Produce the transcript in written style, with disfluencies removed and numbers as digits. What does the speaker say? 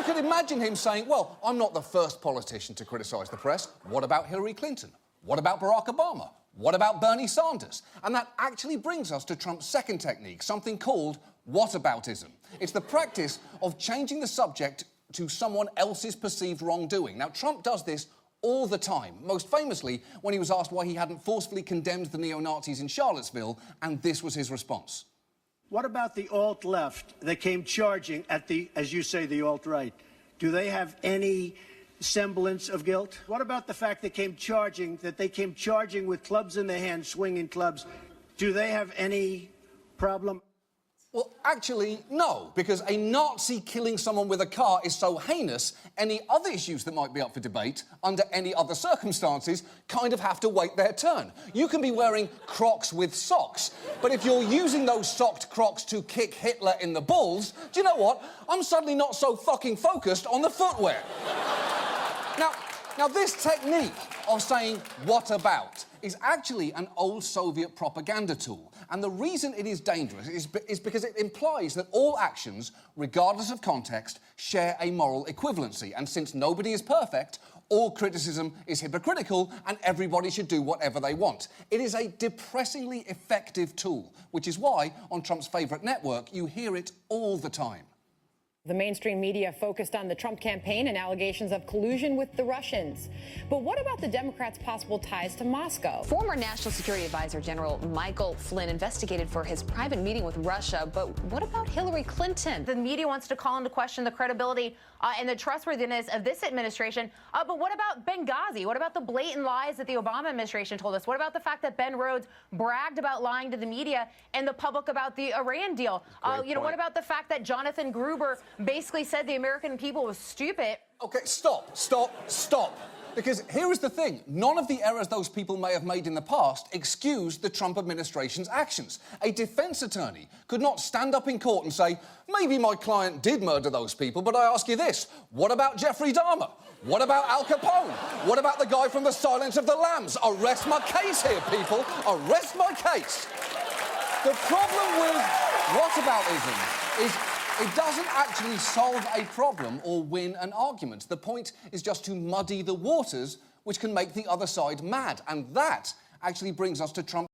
you could imagine him saying, well, I'm not the first politician to criticise the press. What about Hillary Clinton? What about Barack Obama? What about Bernie Sanders? And that actually brings us to Trump's second technique, something called WhatAbout-ism. It's the practice of changing the subject to someone else's perceived wrongdoing. Now, Trump does this all the time, most famously when he was asked why he hadn't forcefully condemned the neo-Nazis in Charlottesville, and this was his response. What about the alt-left that came charging at the, as you say, the alt-right? Do they have any semblance of guilt? What about the fact they came charging with clubs in their hands, swinging clubs? Do they have any problem? Well, actually, no, because a Nazi killing someone with a car is so heinous, any other issues that might be up for debate, under any other circumstances, kind of have to wait their turn. You can be wearing Crocs with socks, but if you're using those socked Crocs to kick Hitler in the balls, do you know what? I'm suddenly not so fucking focused on the footwear. Now, this technique of saying, what about, is actually an old Soviet propaganda tool. And the reason it is dangerous is because it implies that all actions, regardless of context, share a moral equivalency. And since nobody is perfect, all criticism is hypocritical and everybody should do whatever they want. It is a depressingly effective tool, which is why, on Trump's favourite network, you hear it all the time. The mainstream media focused on the Trump campaign and allegations of collusion with the Russians. But what about the Democrats' possible ties to Moscow? Former National Security Advisor General Michael Flynn investigated for his private meeting with Russia. But what about Hillary Clinton? The media wants to call into question the credibility and the trustworthiness of this administration. But what about Benghazi? What about the blatant lies that the Obama administration told us? What about the fact that Ben Rhodes bragged about lying to the media and the public about the Iran deal? What about the fact that Jonathan Gruber basically said the American people was stupid? OK, stop. Because here is the thing. None of the errors those people may have made in the past excuse the Trump administration's actions. A defense attorney could not stand up in court and say, maybe my client did murder those people, but I ask you this, what about Jeffrey Dahmer? What about Al Capone? What about the guy from The Silence of the Lambs? Arrest my case here, people. Arrest my case. The problem with WhatAbout-ism is it doesn't actually solve a problem or win an argument. The point is just to muddy the waters, which can make the other side mad. And that actually brings us to Trump.